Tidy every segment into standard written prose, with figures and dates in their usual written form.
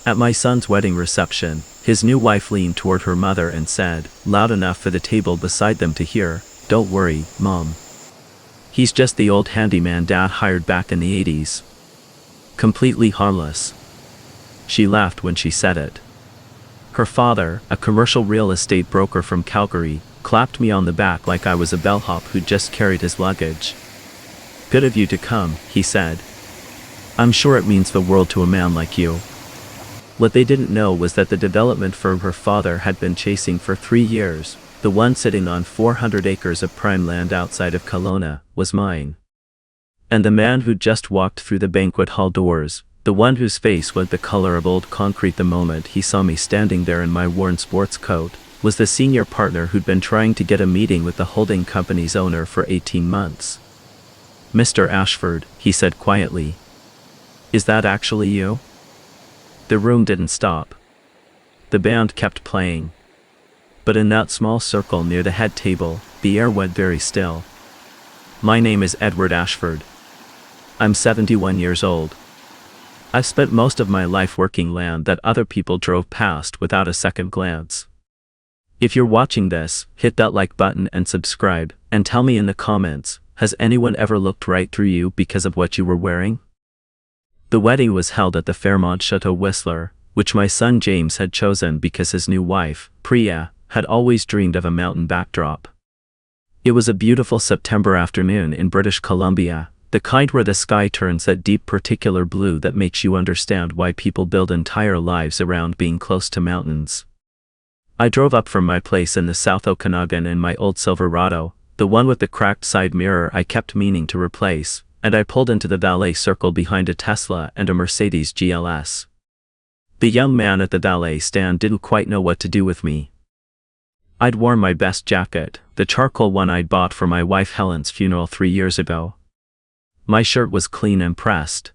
At my son's wedding reception, his new wife leaned toward her mother and said, loud enough for the table beside them to hear, "Don't worry, Mom. He's just the old handyman Dad hired back in the 80s. Completely harmless." She laughed when she said it. Her father, a commercial real estate broker from Calgary, clapped me on the back like I was a bellhop who'd just carried his luggage. "Good of you to come," he said. "I'm sure it means the world to a man like you." What they didn't know was that the development firm her father had been chasing for 3 years, the one sitting on 400 acres of prime land outside of Kelowna, was mine. And the man who'd just walked through the banquet hall doors, the one whose face was the color of old concrete the moment he saw me standing there in my worn sports coat, was the senior partner who'd been trying to get a meeting with the holding company's owner for 18 months. "Mr. Ashford," he said quietly. "Is that actually you?" The room didn't stop. The band kept playing. But in that small circle near the head table, the air went very still. "My name is Edward Ashford. I'm 71 years old. I've spent most of my life working land that other people drove past without a second glance. If you're watching this, hit that like button and subscribe, and tell me in the comments, has anyone ever looked right through you because of what you were wearing?" The wedding was held at the Fairmont Chateau Whistler, which my son James had chosen because his new wife, Priya, had always dreamed of a mountain backdrop. It was a beautiful September afternoon in British Columbia, the kind where the sky turns that deep particular blue that makes you understand why people build entire lives around being close to mountains. I drove up from my place in the South Okanagan in my old Silverado, the one with the cracked side mirror I kept meaning to replace, and I pulled into the valet circle behind a Tesla and a Mercedes GLS. The young man at the valet stand didn't quite know what to do with me. I'd worn my best jacket, the charcoal one I'd bought for my wife Helen's funeral 3 years ago. My shirt was clean and pressed.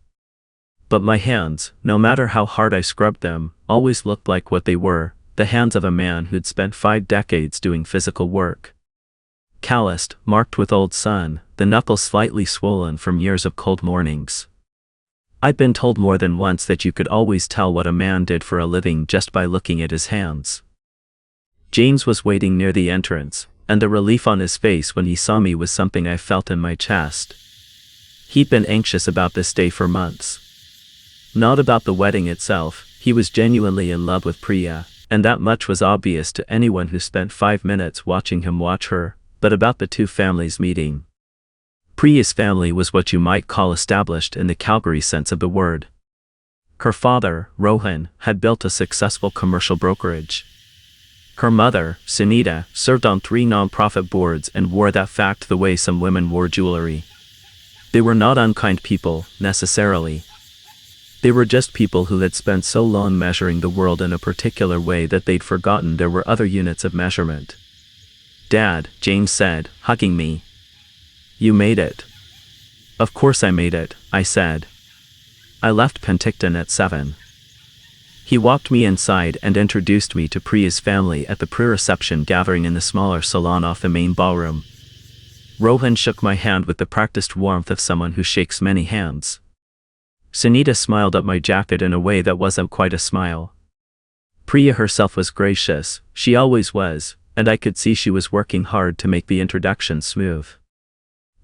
But my hands, no matter how hard I scrubbed them, always looked like what they were, the hands of a man who'd spent 5 decades doing physical work. Calloused, marked with old sun, the knuckles slightly swollen from years of cold mornings. I'd been told more than once that you could always tell what a man did for a living just by looking at his hands. James was waiting near the entrance, and the relief on his face when he saw me was something I felt in my chest. He'd been anxious about this day for months. Not about the wedding itself, he was genuinely in love with Priya, and that much was obvious to anyone who spent 5 minutes watching him watch her, but about the two families meeting. Priya's family was what you might call established in the Calgary sense of the word. Her father, Rohan, had built a successful commercial brokerage. Her mother, Sunita, served on 3 nonprofit boards and wore that fact the way some women wore jewelry. They were not unkind people, necessarily. They were just people who had spent so long measuring the world in a particular way that they'd forgotten there were other units of measurement. "Dad," James said, hugging me. "You made it." "Of course I made it," I said. "I left Penticton at 7. He walked me inside and introduced me to Priya's family at the pre-reception gathering in the smaller salon off the main ballroom. Rohan shook my hand with the practiced warmth of someone who shakes many hands. Sunita smiled at my jacket in a way that wasn't quite a smile. Priya herself was gracious, she always was, and I could see she was working hard to make the introduction smooth.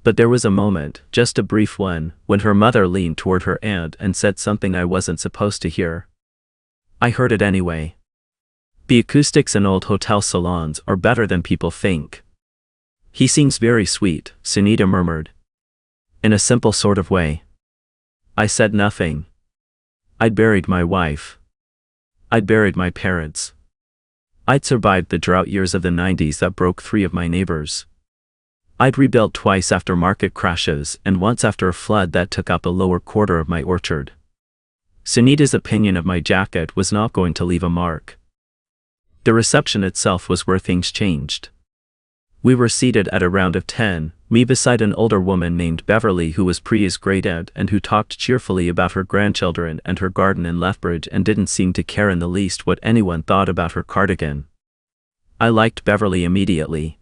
But there was a moment, just a brief one, when her mother leaned toward her aunt and said something I wasn't supposed to hear. I heard it anyway. "The acoustics in old hotel salons are better than people think." "He seems very sweet," Sunita murmured. "In a simple sort of way." I said nothing. I'd buried my wife. I'd buried my parents. I'd survived the drought years of the 90s that broke 3 of my neighbors. I'd rebuilt twice after market crashes and once after a flood that took up a lower quarter of my orchard. Sunita's opinion of my jacket was not going to leave a mark. The reception itself was where things changed. We were seated at a round of 10, me beside an older woman named Beverly who was Priya's great-aunt and who talked cheerfully about her grandchildren and her garden in Lethbridge and didn't seem to care in the least what anyone thought about her cardigan. I liked Beverly immediately.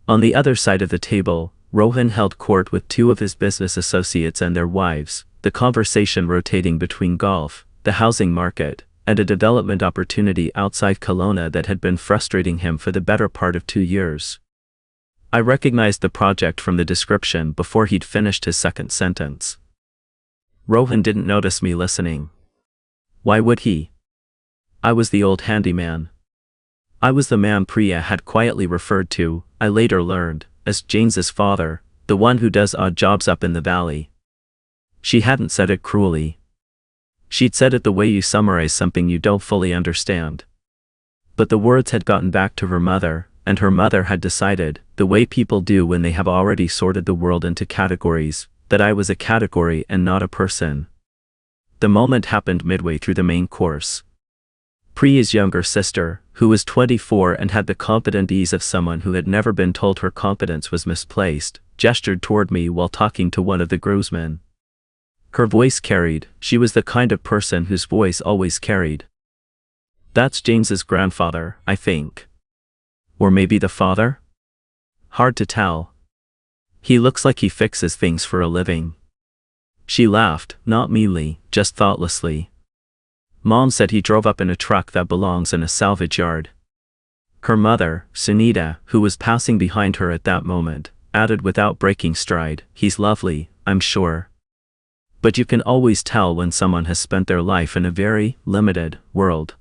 On the other side of the table, Rohan held court with 2 of his business associates and their wives, the conversation rotating between golf, the housing market, and a development opportunity outside Kelowna that had been frustrating him for the better part of 2 years. I recognized the project from the description before he'd finished his second sentence. Rohan didn't notice me listening. Why would he? I was the old handyman. I was the man Priya had quietly referred to, I later learned, as James's father, the one who does odd jobs up in the valley. She hadn't said it cruelly. She'd said it the way you summarize something you don't fully understand. But the words had gotten back to her mother, and her mother had decided, the way people do when they have already sorted the world into categories, that I was a category and not a person. The moment happened midway through the main course. Priya's younger sister, who was 24 and had the confident ease of someone who had never been told her confidence was misplaced, gestured toward me while talking to one of the groomsmen. Her voice carried, she was the kind of person whose voice always carried. That's James's grandfather, I think. Or maybe the father? Hard to tell. He looks like he fixes things for a living. She laughed, not meanly, just thoughtlessly. Mom said he drove up in a truck that belongs in a salvage yard. Her mother, Sunita, who was passing behind her at that moment, added without breaking stride, he's lovely, I'm sure. But you can always tell when someone has spent their life in a very limited world.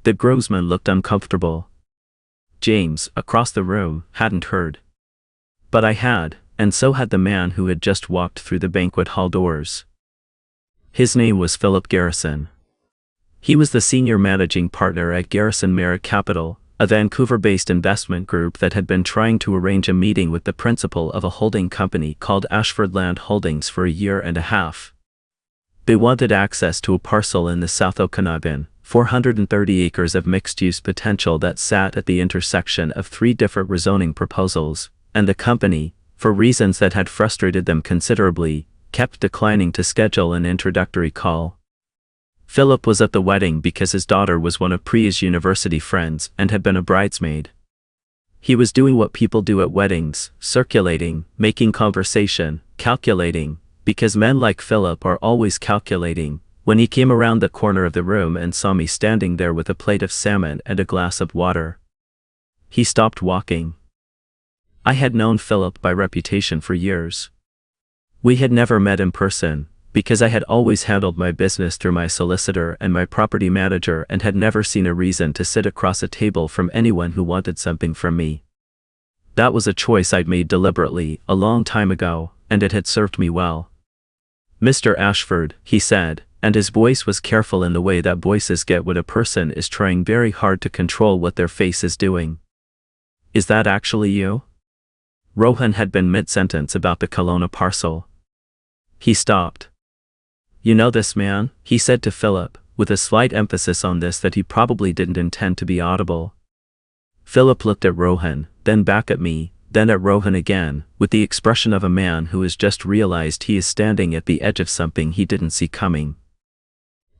The groomsman looked uncomfortable. James, across the room, hadn't heard. But I had, and so had the man who had just walked through the banquet hall doors. His name was Philip Garrison. He was the senior managing partner at Garrison Merritt Capital, a Vancouver-based investment group that had been trying to arrange a meeting with the principal of a holding company called Ashford Land Holdings for a year and a half. They wanted access to a parcel in the South Okanagan, 430 acres of mixed-use potential that sat at the intersection of 3 different rezoning proposals, and the company, for reasons that had frustrated them considerably, kept declining to schedule an introductory call. Philip was at the wedding because his daughter was one of Priya's university friends and had been a bridesmaid. He was doing what people do at weddings, circulating, making conversation, calculating, because men like Philip are always calculating, when he came around the corner of the room and saw me standing there with a plate of salmon and a glass of water. He stopped walking. I had known Philip by reputation for years. We had never met in person, because I had always handled my business through my solicitor and my property manager and had never seen a reason to sit across a table from anyone who wanted something from me. That was a choice I'd made deliberately, a long time ago, and it had served me well. Mr. Ashford, he said, and his voice was careful in the way that voices get when a person is trying very hard to control what their face is doing. Is that actually you? Rohan had been mid-sentence about the Kelowna parcel. He stopped. You know this man, he said to Philip, with a slight emphasis on this that he probably didn't intend to be audible. Philip looked at Rohan, then back at me, then at Rohan again, with the expression of a man who has just realized he is standing at the edge of something he didn't see coming.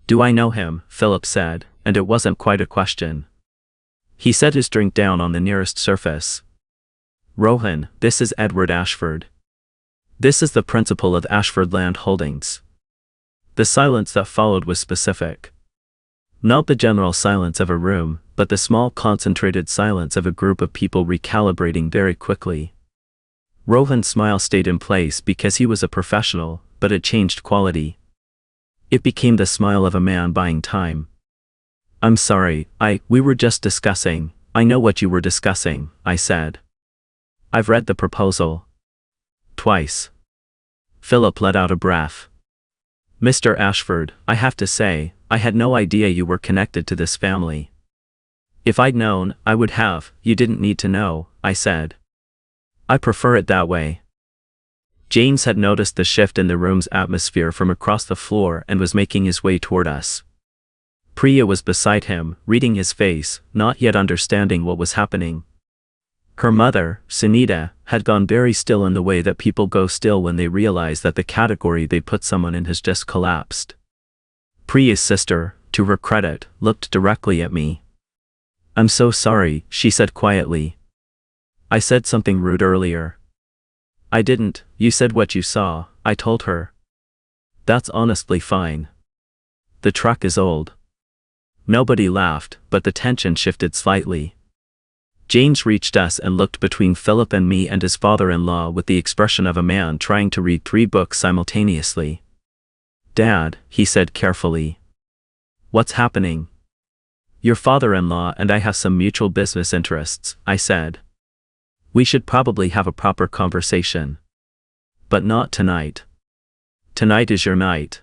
Do I know him? Philip said, and it wasn't quite a question. He set his drink down on the nearest surface. Rohan, this is Edward Ashford. This is the principal of Ashford Land Holdings. The silence that followed was specific. Not the general silence of a room, but the small concentrated silence of a group of people recalibrating very quickly. Rohan's smile stayed in place because he was a professional, but it changed quality. It became the smile of a man buying time. I'm sorry, we were just discussing. I know what you were discussing, I said. I've read the proposal. Twice. Philip let out a breath. Mr. Ashford, I have to say, I had no idea you were connected to this family. If I'd known, I would have. You didn't need to know, I said. I prefer it that way. James had noticed the shift in the room's atmosphere from across the floor and was making his way toward us. Priya was beside him, reading his face, not yet understanding what was happening. Her mother, Sunita, had gone very still in the way that people go still when they realize that the category they put someone in has just collapsed. Priya's sister, to her credit, looked directly at me. I'm so sorry, she said quietly. I said something rude earlier. I didn't, you said what you saw, I told her. That's honestly fine. The truck is old. Nobody laughed, but the tension shifted slightly. James reached us and looked between Philip and me and his father-in-law with the expression of a man trying to read 3 books simultaneously. "Dad," he said carefully. "What's happening?" "Your father-in-law and I have some mutual business interests," I said. "We should probably have a proper conversation. But not tonight. Tonight is your night."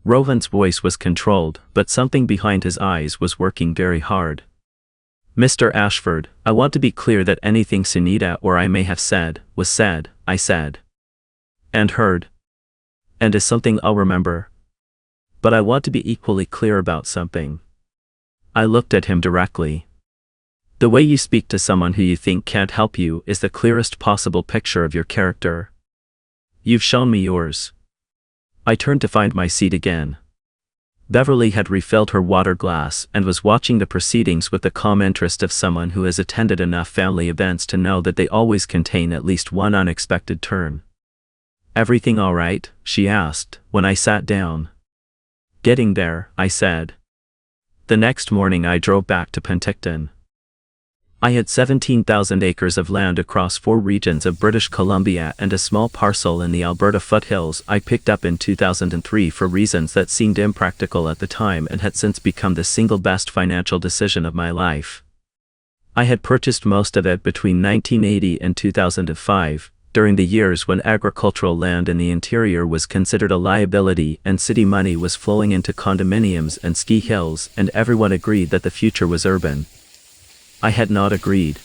Rowan's voice was controlled, but something behind his eyes was working very hard. "Mr. Ashford, I want to be clear that anything Sunita or I may have said, was said," I said. "And heard. And is something I'll remember. But I want to be equally clear about something." I looked at him directly. "The way you speak to someone who you think can't help you is the clearest possible picture of your character. You've shown me yours." I turned to find my seat again. Beverly had refilled her water glass and was watching the proceedings with the calm interest of someone who has attended enough family events to know that they always contain at least one unexpected turn. "Everything all right?" she asked, when I sat down. "Getting there," I said. The next morning I drove back to Penticton. I had 17,000 acres of land across 4 regions of British Columbia and a small parcel in the Alberta foothills I picked up in 2003 for reasons that seemed impractical at the time and had since become the single best financial decision of my life. I had purchased most of it between 1980 and 2005, during the years when agricultural land in the interior was considered a liability and city money was flowing into condominiums and ski hills, and everyone agreed that the future was urban. I had not agreed.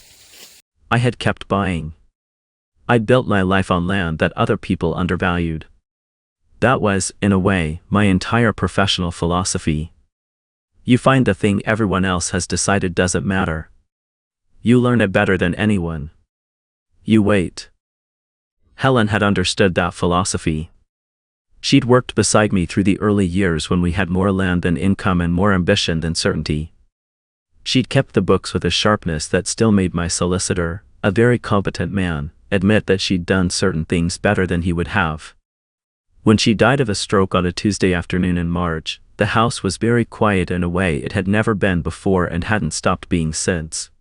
I had kept buying. I'd built my life on land that other people undervalued. That was, in a way, my entire professional philosophy. You find the thing everyone else has decided doesn't matter. You learn it better than anyone. You wait. Helen had understood that philosophy. She'd worked beside me through the early years when we had more land than income and more ambition than certainty. She'd kept the books with a sharpness that still made my solicitor, a very competent man, admit that she'd done certain things better than he would have. When she died of a stroke on a Tuesday afternoon in March, the house was very quiet in a way it had never been before and hadn't stopped being since.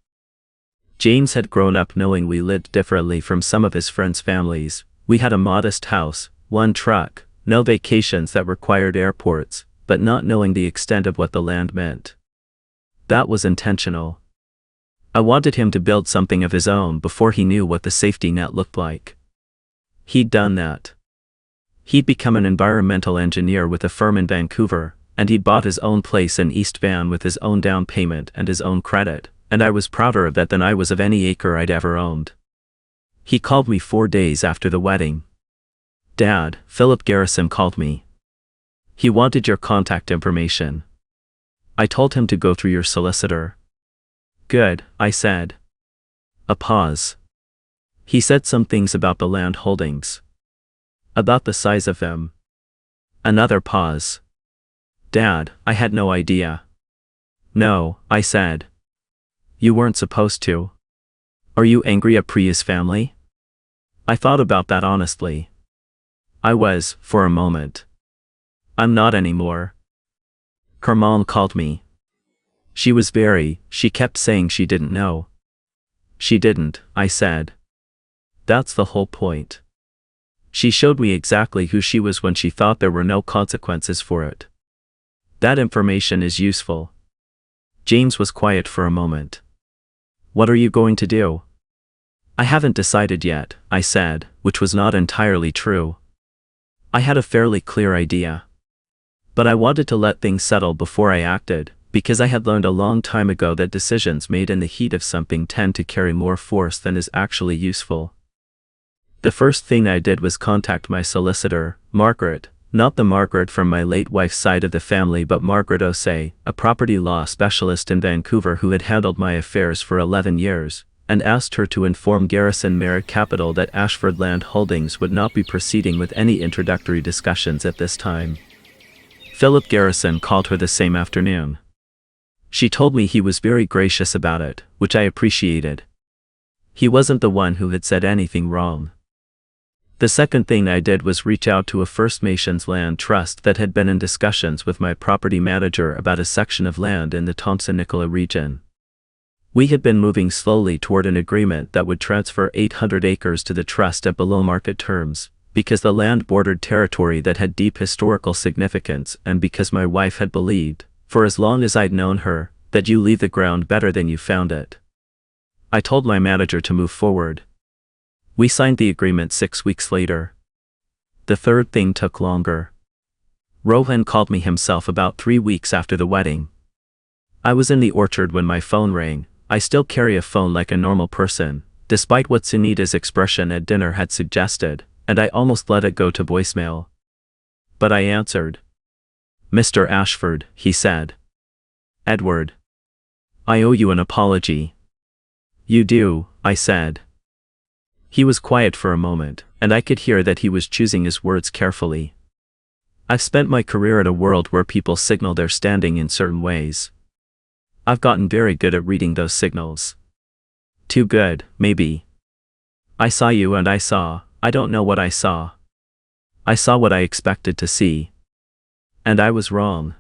James had grown up knowing we lived differently from some of his friends' families. We had a modest house, 1 truck, no vacations that required airports, but not knowing the extent of what the land meant. That was intentional. I wanted him to build something of his own before he knew what the safety net looked like. He'd done that. He'd become an environmental engineer with a firm in Vancouver, and he'd bought his own place in East Van with his own down payment and his own credit, and I was prouder of that than I was of any acre I'd ever owned. He called me 4 days after the wedding. "Dad, Philip Garrison called me. He wanted your contact information. I told him to go through your solicitor." "Good," I said. A pause. "He said some things about the land holdings. About the size of them." Another pause. "Dad, I had no idea." "No," I said. "You weren't supposed to. Are you angry at Priya's family?" I thought about that honestly. I was, for a moment. I'm not anymore. Carmel called me. She kept saying she didn't know. "She didn't," I said. "That's the whole point. She showed me exactly who she was when she thought there were no consequences for it. That information is useful." James was quiet for a moment. "What are you going to do?" "I haven't decided yet," I said, which was not entirely true. I had a fairly clear idea. But I wanted to let things settle before I acted, because I had learned a long time ago that decisions made in the heat of something tend to carry more force than is actually useful. The first thing I did was contact my solicitor, Margaret, not the Margaret from my late wife's side of the family but Margaret Osei, a property law specialist in Vancouver who had handled my affairs for 11 years, and asked her to inform Garrison Merit Capital that Ashford Land Holdings would not be proceeding with any introductory discussions at this time. Philip Garrison called her the same afternoon. She told me he was very gracious about it, which I appreciated. He wasn't the one who had said anything wrong. The second thing I did was reach out to a First Nations land trust that had been in discussions with my property manager about a section of land in the Thompson-Nicola region. We had been moving slowly toward an agreement that would transfer 800 acres to the trust at below market terms, because the land bordered territory that had deep historical significance and because my wife had believed, for as long as I'd known her, that you leave the ground better than you found it. I told my manager to move forward. We signed the agreement 6 weeks later. The third thing took longer. Rohan called me himself about 3 weeks after the wedding. I was in the orchard when my phone rang. I still carry a phone like a normal person, despite what Sunita's expression at dinner had suggested, and I almost let it go to voicemail. But I answered. "Mr. Ashford," he said. "Edward. I owe you an apology." "You do," I said. He was quiet for a moment, and I could hear that he was choosing his words carefully. I've spent my career in a world where people signal their standing in certain ways. I've gotten very good at reading those signals. Too good, maybe. I saw you and I don't know what I saw. I saw what I expected to see. And I was wrong.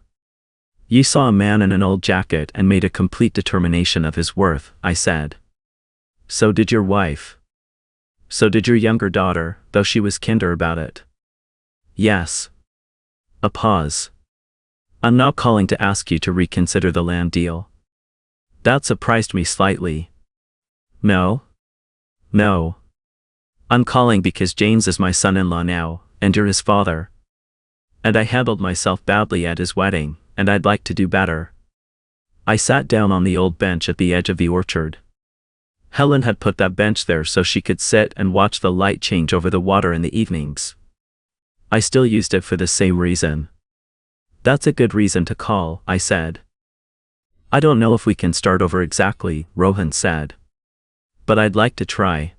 You saw a man in an old jacket and made a complete determination of his worth, I said. So did your wife. So did your younger daughter, though she was kinder about it. Yes. A pause. I'm not calling to ask you to reconsider the land deal. That surprised me slightly. No. No. I'm calling because James is my son-in-law now, and you're his father. And I handled myself badly at his wedding, and I'd like to do better. I sat down on the old bench at the edge of the orchard. Helen had put that bench there so she could sit and watch the light change over the water in the evenings. I still used it for the same reason. That's a good reason to call, I said. I don't know if we can start over exactly, Rohan said. But I'd like to try.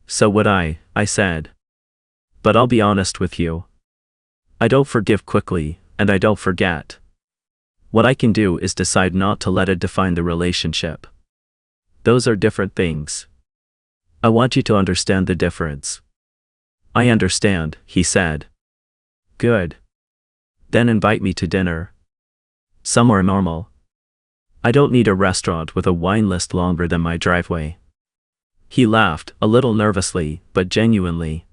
So would I said. But I'll be honest with you. I don't forgive quickly, and I don't forget. What I can do is decide not to let it define the relationship. Those are different things. I want you to understand the difference. I understand, he said. Good. Then invite me to dinner. Somewhere normal. I don't need a restaurant with a wine list longer than my driveway. He laughed, a little nervously, but genuinely.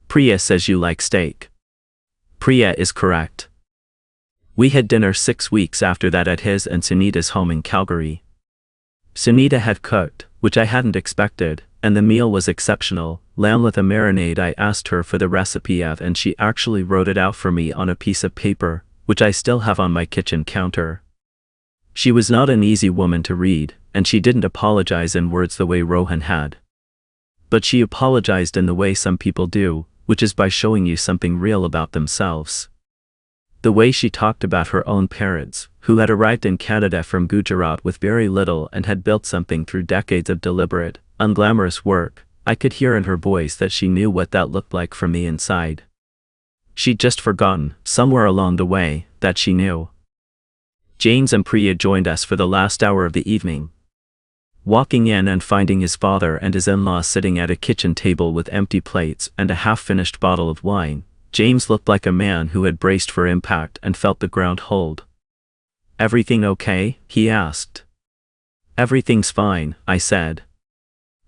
Priya says you like steak. Priya is correct. We had dinner 6 weeks after that at his and Sunita's home in Calgary. Sunita had cooked, which I hadn't expected, and the meal was exceptional. Lamb with a marinade. I asked her for the recipe of, and she actually wrote it out for me on a piece of paper, which I still have on my kitchen counter. She was not an easy woman to read, and she didn't apologize in words the way Rohan had. But she apologized in the way some people do, which is by showing you something real about themselves. The way she talked about her own parents, who had arrived in Canada from Gujarat with very little and had built something through decades of deliberate, unglamorous work, I could hear in her voice that she knew what that looked like from the inside. She'd just forgotten, somewhere along the way, that she knew. James and Priya joined us for the last hour of the evening. Walking in and finding his father and his in-laws sitting at a kitchen table with empty plates and a half-finished bottle of wine, James looked like a man who had braced for impact and felt the ground hold. Everything okay? He asked. Everything's fine, I said.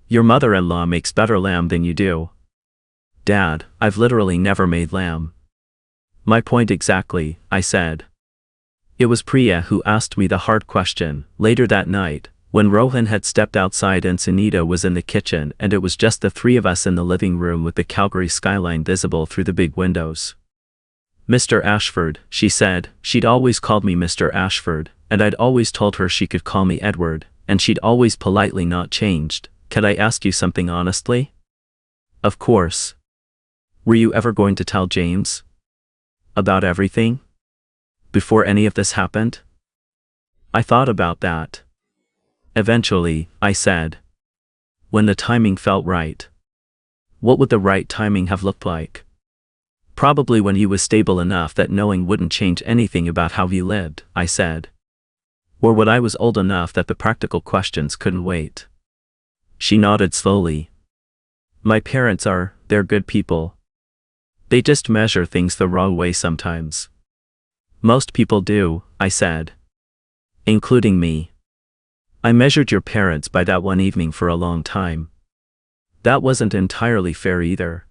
Your mother-in-law makes better lamb than you do. Dad, I've literally never made lamb. My point exactly, I said. It was Priya who asked me the hard question, later that night, when Rohan had stepped outside and Sunita was in the kitchen and it was just the three of us in the living room with the Calgary skyline visible through the big windows. Mr. Ashford, she said. She'd always called me Mr. Ashford, and I'd always told her she could call me Edward, and she'd always politely not changed. Could I ask you something honestly? Of course. Were you ever going to tell James? About everything? Before any of this happened? I thought about that. Eventually, I said. When the timing felt right. What would the right timing have looked like? Probably when he was stable enough that knowing wouldn't change anything about how he lived, I said. Or when I was old enough that the practical questions couldn't wait. She nodded slowly. My parents are they're good people. They just measure things the wrong way sometimes. Most people do, I said. Including me. I measured your parents by that one evening for a long time. That wasn't entirely fair either.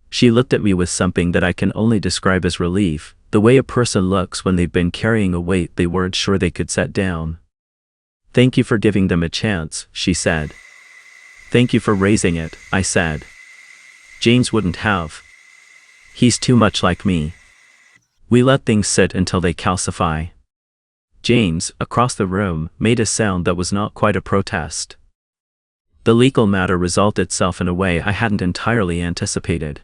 She looked at me with something that I can only describe as relief, the way a person looks when they've been carrying a weight they weren't sure they could set down. Thank you for giving them a chance, she said. Thank you for raising it, I said. James wouldn't have. He's too much like me. We let things sit until they calcify. James, across the room, made a sound that was not quite a protest. The legal matter resolved itself in a way I hadn't entirely anticipated.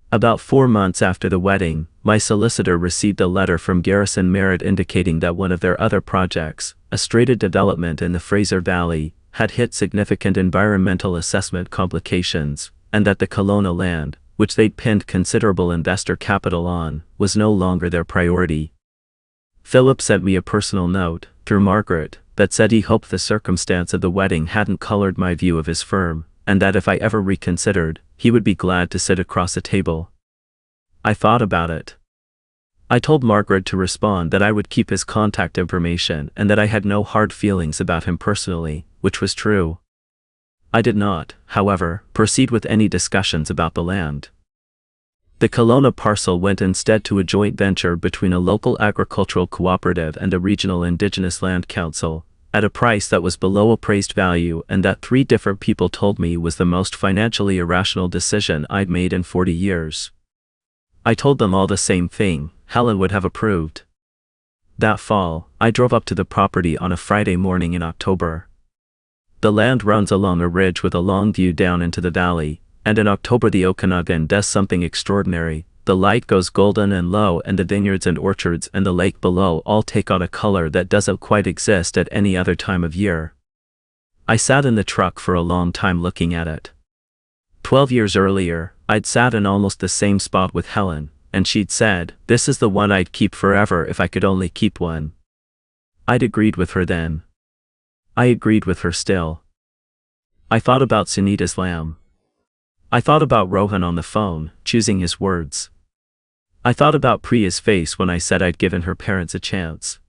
About 4 months after the wedding, my solicitor received a letter from Garrison Merritt indicating that one of their other projects, a straighted development in the Fraser Valley, had hit significant environmental assessment complications, and that the Kelowna land, which they'd pinned considerable investor capital on, was no longer their priority. Philip sent me a personal note, through Margaret, that said he hoped the circumstance of the wedding hadn't colored my view of his firm, and that if I ever reconsidered, he would be glad to sit across a table. I thought about it. I told Margaret to respond that I would keep his contact information and that I had no hard feelings about him personally, which was true. I did not, however, proceed with any discussions about the land. The Kelowna parcel went instead to a joint venture between a local agricultural cooperative and a regional Indigenous land council, at a price that was below appraised value and that 3 different people told me was the most financially irrational decision I'd made in 40 years. I told them all the same thing, Helen would have approved. That fall, I drove up to the property on a Friday morning in October. The land runs along a ridge with a long view down into the valley, and in October the Okanagan does something extraordinary. The light goes golden and low, and the vineyards and orchards and the lake below all take on a color that doesn't quite exist at any other time of year. I sat in the truck for a long time looking at it. 12 years earlier, I'd sat in almost the same spot with Helen, and she'd said, "This is the one I'd keep forever if I could only keep one." I'd agreed with her then. I agreed with her still. I thought about Sunita's lamb. I thought about Rohan on the phone, choosing his words. I thought about Priya's face when I said I'd given her parents a chance.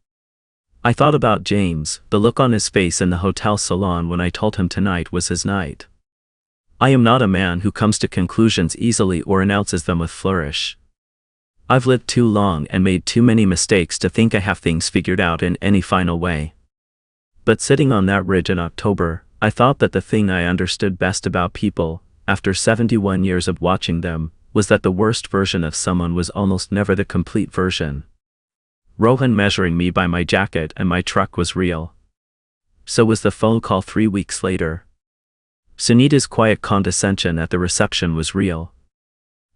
I thought about James, the look on his face in the hotel salon when I told him tonight was his night. I am not a man who comes to conclusions easily or announces them with flourish. I've lived too long and made too many mistakes to think I have things figured out in any final way. But sitting on that ridge in October, I thought that the thing I understood best about people, after 71 years of watching them, was that the worst version of someone was almost never the complete version. Rohan measuring me by my jacket and my truck was real. So was the phone call 3 weeks later. Sunita's quiet condescension at the reception was real.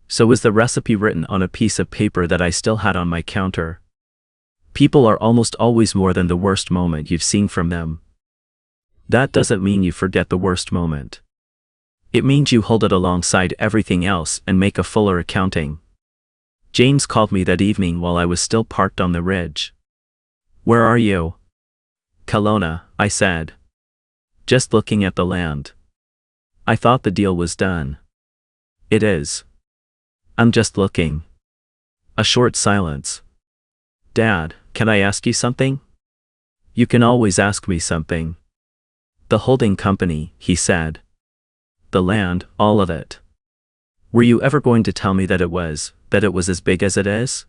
So was the recipe written on a piece of paper that I still had on my counter. People are almost always more than the worst moment you've seen from them. That doesn't mean you forget the worst moment. It means you hold it alongside everything else and make a fuller accounting. James called me that evening while I was still parked on the ridge. "Where are you?" "Kelowna," I said. "Just looking at the land." "I thought the deal was done." "It is." "I'm just looking." A short silence. "Dad, can I ask you something?" "You can always ask me something." "The holding company," he said. "The land, all of it. Were you ever going to tell me that it was as big as it is?"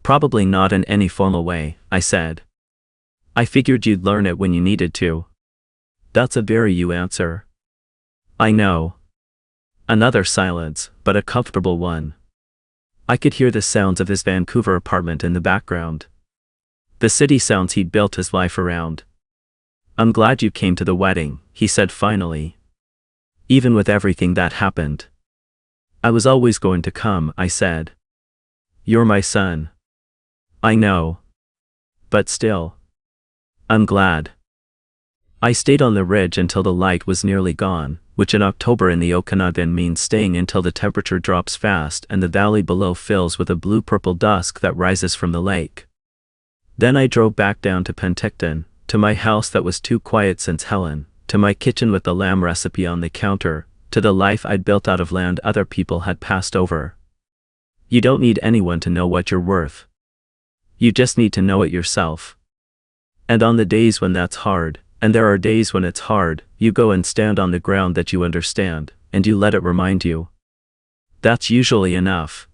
"Probably not in any formal way," I said. "I figured you'd learn it when you needed to." "That's a very you answer." "I know." Another silence, but a comfortable one. I could hear the sounds of his Vancouver apartment in the background. The city sounds he'd built his life around. "I'm glad you came to the wedding," he said finally. "Even with everything that happened." "I was always going to come," I said. "You're my son." "I know. But still. I'm glad." I stayed on the ridge until the light was nearly gone, which in October in the Okanagan means staying until the temperature drops fast and the valley below fills with a blue-purple dusk that rises from the lake. Then I drove back down to Penticton, to my house that was too quiet since Helen, to my kitchen with the lamb recipe on the counter, to the life I'd built out of land other people had passed over. You don't need anyone to know what you're worth. You just need to know it yourself. And on the days when that's hard, and there are days when it's hard, you go and stand on the ground that you understand, and you let it remind you. That's usually enough.